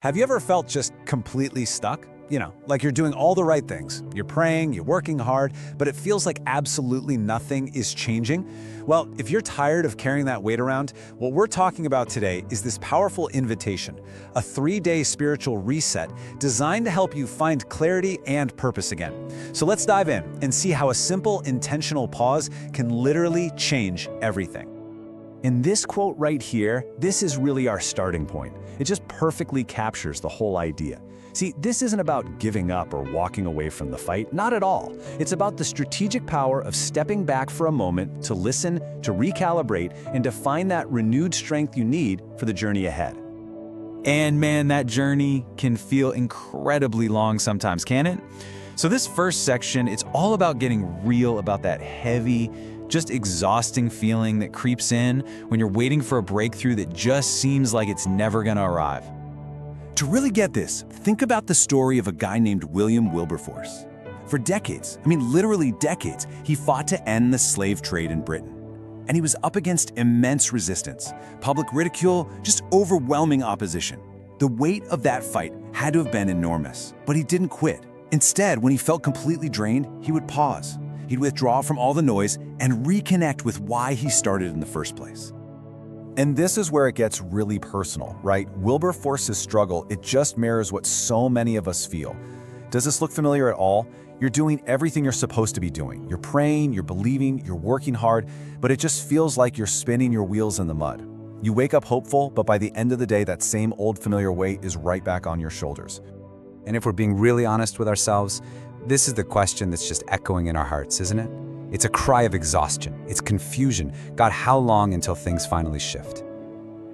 Have you ever felt just completely stuck? Like you're doing all the right things. You're praying, you're working hard, but it feels like absolutely nothing is changing? Well, if you're tired of carrying that weight around, what we're talking about today is this powerful invitation, a 3-day spiritual reset designed to help you find clarity and purpose again. So let's dive in and see how a simple, intentional pause can literally change everything. In this quote right here, this is really our starting point. It just perfectly captures the whole idea. See, this isn't about giving up or walking away from the fight, not at all. It's about the strategic power of stepping back for a moment to listen, to recalibrate, and to find that renewed strength you need for the journey ahead. And man, that journey can feel incredibly long sometimes, can it? So this first section, it's all about getting real about that heavy, just exhausting feeling that creeps in when you're waiting for a breakthrough that just seems like it's never gonna arrive. To really get this, think about the story of a guy named William Wilberforce. For decades, literally decades, he fought to end the slave trade in Britain. And he was up against immense resistance, public ridicule, just overwhelming opposition. The weight of that fight had to have been enormous, but he didn't quit. Instead, when he felt completely drained, he would pause. He'd withdraw from all the noise and reconnect with why he started in the first place. And this is where it gets really personal, right? Wilberforce's struggle, it just mirrors what so many of us feel. Does this look familiar at all? You're doing everything you're supposed to be doing. You're praying, you're believing, you're working hard, but it just feels like you're spinning your wheels in the mud. You wake up hopeful, but by the end of the day, that same old familiar weight is right back on your shoulders. And if we're being really honest with ourselves, this is the question that's just echoing in our hearts, isn't it? It's a cry of exhaustion. It's confusion. God, how long until things finally shift?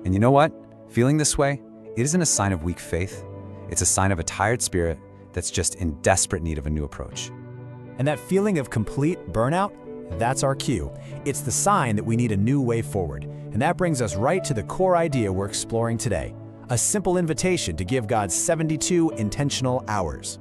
And you know what? Feeling this way, it isn't a sign of weak faith. It's a sign of a tired spirit that's just in desperate need of a new approach. And that feeling of complete burnout, that's our cue. It's the sign that we need a new way forward. And that brings us right to the core idea we're exploring today, a simple invitation to give God 72 intentional hours.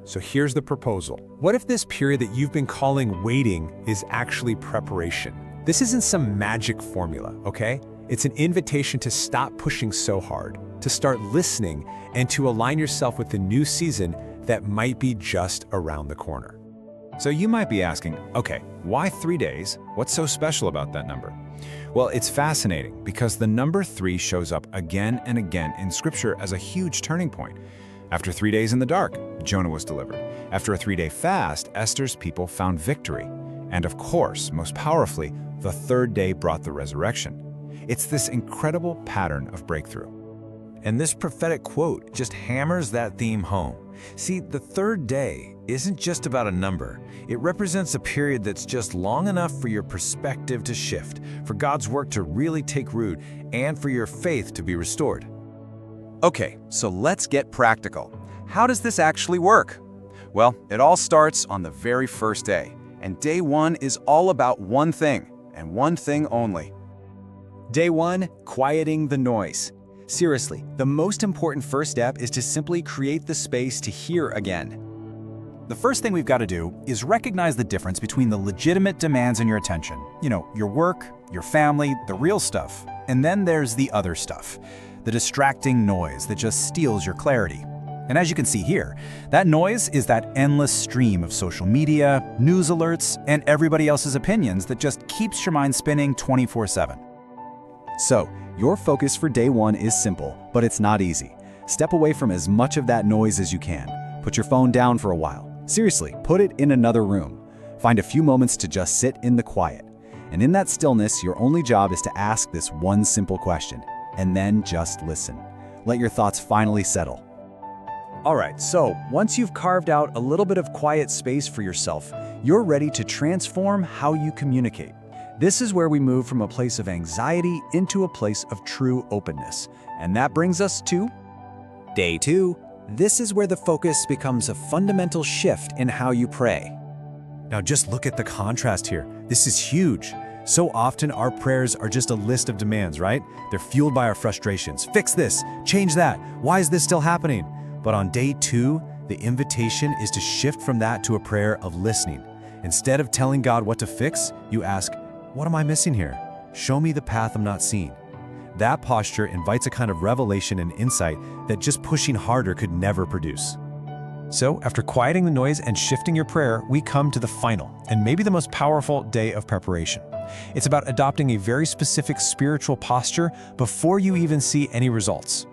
So here's the proposal. What if this period that you've been calling waiting is actually preparation? This isn't some magic formula, okay? It's an invitation to stop pushing so hard, to start listening, and to align yourself with the new season that might be just around the corner. So you might be asking, okay, why 3 days? What's so special about that number? Well, it's fascinating because the number 3 shows up again and again in Scripture as a huge turning point. After 3 days in the dark, Jonah was delivered. After a 3-day fast, Esther's people found victory. And of course, most powerfully, the 3rd day brought the resurrection. It's this incredible pattern of breakthrough. And this prophetic quote just hammers that theme home. See, the 3rd day isn't just about a number. It represents a period that's just long enough for your perspective to shift, for God's work to really take root, and for your faith to be restored. Okay, so let's get practical. How does this actually work? Well, it all starts on the very first day, and day 1 is all about one thing, and one thing only. Day 1, quieting the noise. Seriously, the most important first step is to simply create the space to hear again. The first thing we've got to do is recognize the difference between the legitimate demands on your attention. Your work, your family, the real stuff. And then there's the other stuff. The distracting noise that just steals your clarity. And as you can see here, that noise is that endless stream of social media, news alerts, and everybody else's opinions that just keeps your mind spinning 24/7. So, your focus for day 1 is simple, but it's not easy. Step away from as much of that noise as you can. Put your phone down for a while. Seriously, put it in another room. Find a few moments to just sit in the quiet. And in that stillness, your only job is to ask this one simple question. And then just listen. Let your thoughts finally settle. All right, so once you've carved out a little bit of quiet space for yourself, you're ready to transform how you communicate. This is where we move from a place of anxiety into a place of true openness. And that brings us to day 2. This is where the focus becomes a fundamental shift in how you pray. Now just look at the contrast here. This is huge. So often our prayers are just a list of demands, right? They're fueled by our frustrations. Fix this, change that. Why is this still happening? But on day 2, the invitation is to shift from that to a prayer of listening. Instead of telling God what to fix, you ask, what am I missing here? Show me the path I'm not seeing. That posture invites a kind of revelation and insight that just pushing harder could never produce. So, after quieting the noise and shifting your prayer, we come to the final, and maybe the most powerful day of preparation. It's about adopting a very specific spiritual posture before you even see any results.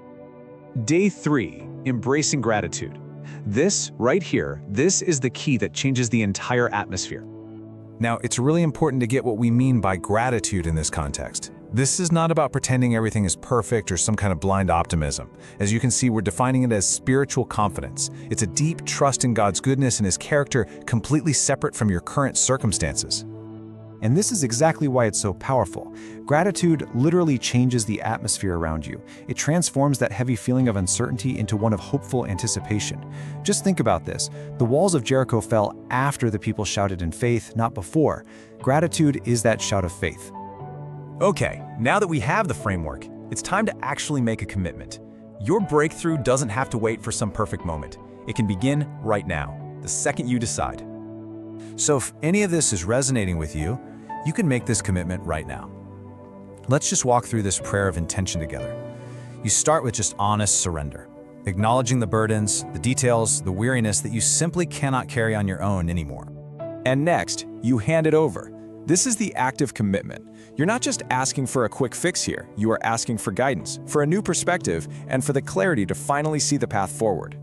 Day 3, embracing gratitude. This, right here, this is the key that changes the entire atmosphere. Now, it's really important to get what we mean by gratitude in this context. This is not about pretending everything is perfect or some kind of blind optimism. As you can see, we're defining it as spiritual confidence. It's a deep trust in God's goodness and His character, completely separate from your current circumstances. And this is exactly why it's so powerful. Gratitude literally changes the atmosphere around you. It transforms that heavy feeling of uncertainty into one of hopeful anticipation. Just think about this. The walls of Jericho fell after the people shouted in faith, not before. Gratitude is that shout of faith. Okay, now that we have the framework, it's time to actually make a commitment. Your breakthrough doesn't have to wait for some perfect moment. It can begin right now, the second you decide. So if any of this is resonating with you, you can make this commitment right now. Let's just walk through this prayer of intention together. You start with just honest surrender, acknowledging the burdens, the details, the weariness that you simply cannot carry on your own anymore. And next, you hand it over. This is the active commitment. You're not just asking for a quick fix here. You are asking for guidance, for a new perspective, and for the clarity to finally see the path forward.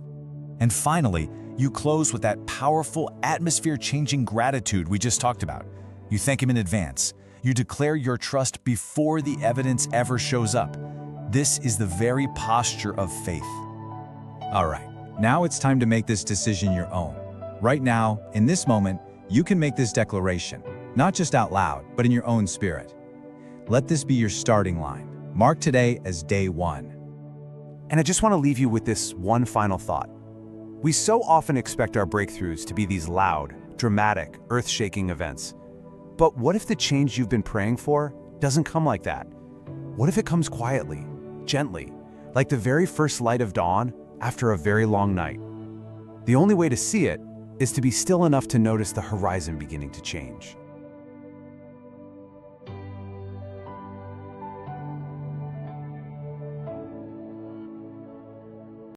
And finally, you close with that powerful atmosphere-changing gratitude we just talked about. You thank Him in advance. You declare your trust before the evidence ever shows up. This is the very posture of faith. All right, now it's time to make this decision your own. Right now, in this moment, you can make this declaration, not just out loud, but in your own spirit. Let this be your starting line. Mark today as day 1. And I just want to leave you with this one final thought. We so often expect our breakthroughs to be these loud, dramatic, earth-shaking events. But what if the change you've been praying for doesn't come like that? What if it comes quietly, gently, like the very first light of dawn after a very long night? The only way to see it is to be still enough to notice the horizon beginning to change.